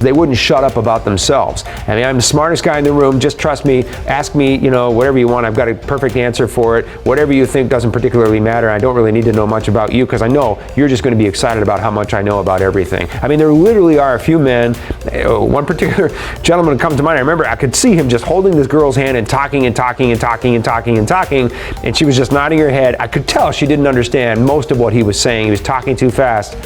they wouldn't shut up about themselves. I mean, I'm the smartest guy in the room. Just trust me. Ask me, you know, whatever you want. I've got a perfect answer for it. Whatever you think doesn't particularly matter. I don't really need to know much about you because I know you're just going to be excited about how much I know about everything. I mean, there literally are a few men. One particular gentleman comes to mind. I remember I could see him just holding this girl's hand and talking and talking and talking and talking and talking, and she was just nodding her head. I could tell she didn't understand most of what he was saying. He was talking too fast.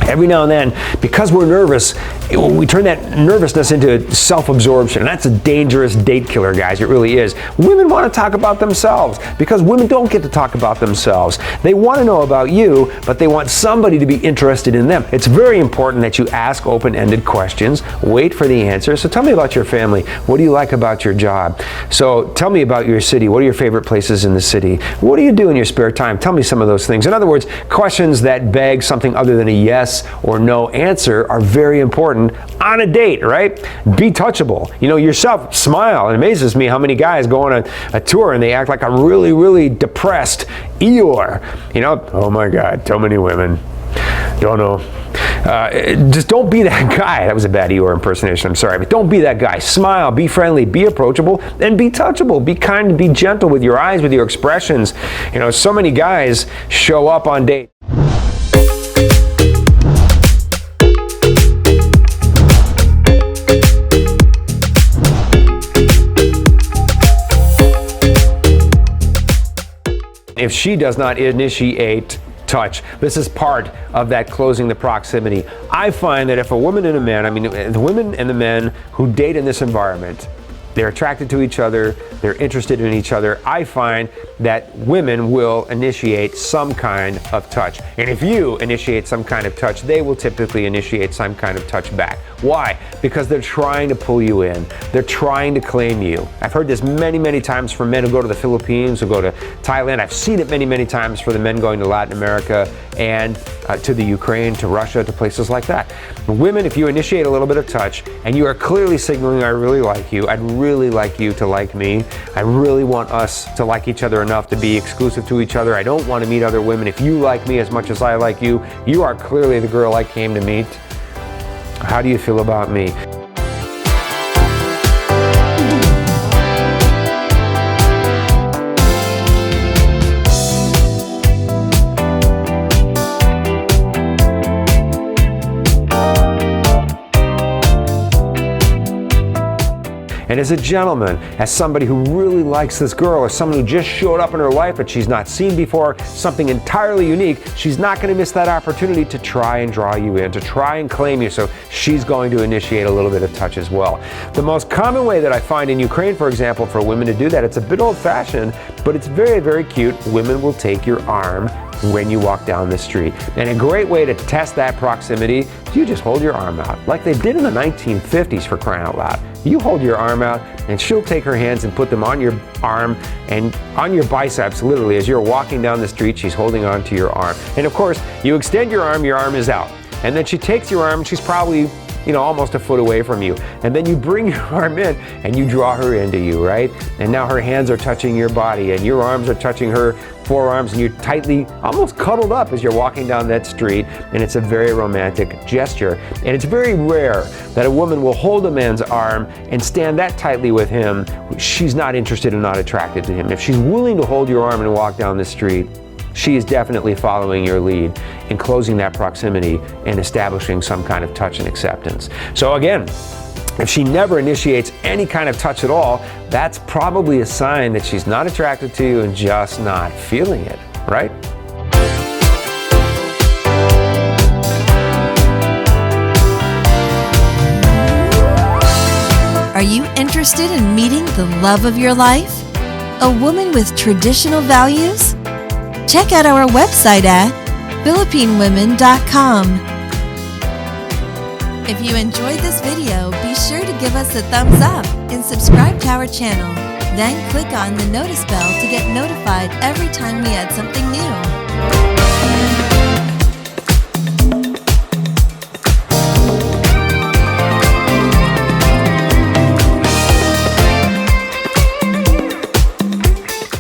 Every now and then, because we're nervous, we turn that nervousness into self-absorption. And that's a dangerous date killer, guys. It really is. Women want to talk about themselves because women don't get to talk about themselves. They want to know about you, but they want somebody to be interested in them. It's very important that you ask open-ended questions, wait for the answer. So tell me about your family. What do you like about your job? So tell me about your city. What are your favorite places in the city? What do you do in your spare time? Tell me some of those things. In other words, questions that beg something other than a yes or no answer are very important on a date, right? Be touchable. You know, yourself, smile. It amazes me how many guys go on a tour and they act like I'm really, really depressed Eeyore. You know, oh my God, so many women. Don't know. Just don't be that guy. That was a bad Eeyore impersonation, I'm sorry, but don't be that guy. Smile, be friendly, be approachable, and be touchable. Be kind, be gentle with your eyes, with your expressions. You know, so many guys show up on dates. If she does not initiate touch, this is part of that closing the proximity. I find that if a woman and a man, I mean, the women and the men who date in this environment, they're attracted to each other, they're interested in each other. I find that women will initiate some kind of touch. And if you initiate some kind of touch, they will typically initiate some kind of touch back. Why? Because they're trying to pull you in. They're trying to claim you. I've heard this many, many times from men who go to the Philippines, who go to Thailand. I've seen it many, many times for the men going to Latin America and to the Ukraine, to Russia, to places like that. Women, if you initiate a little bit of touch and you are clearly signaling, I really like you, I'd really like you to like me, I really want us to like each other enough to be exclusive to each other, I don't want to meet other women, if you like me as much as I like you, you are clearly the girl I came to meet. How do you feel about me? And as a gentleman, as somebody who really likes this girl, or someone who just showed up in her life that she's not seen before, something entirely unique, she's not going to miss that opportunity to try and draw you in, to try and claim you. So she's going to initiate a little bit of touch as well. The most common way that I find in Ukraine, for example, for women to do that, it's a bit old-fashioned, but it's very, very cute. Women will take your arm when you walk down the street. And a great way to test that proximity, you just hold your arm out, like they did in the 1950s, for crying out loud. You hold your arm out and she'll take her hands and put them on your arm and on your biceps, literally. As you're walking down the street, she's holding on to your arm. And of course, you extend your arm is out. And then she takes your arm, she's probably, you know, almost a foot away from you. And then you bring your arm in and you draw her into you, right? And now her hands are touching your body and your arms are touching her forearms, and you're tightly, almost cuddled up as you're walking down that street, and it's a very romantic gesture. And it's very rare that a woman will hold a man's arm and stand that tightly with him. She's not interested and not attracted to him. If she's willing to hold your arm and walk down the street, she is definitely following your lead in closing that proximity and establishing some kind of touch and acceptance. So again, if she never initiates any kind of touch at all, that's probably a sign that she's not attracted to you and just not feeling it, right? Are you interested in meeting the love of your life? A woman with traditional values? Check out our website at philippinewomen.com. If you enjoyed this video, be sure to give us a thumbs up and subscribe to our channel. Then click on the notice bell to get notified every time we add something new.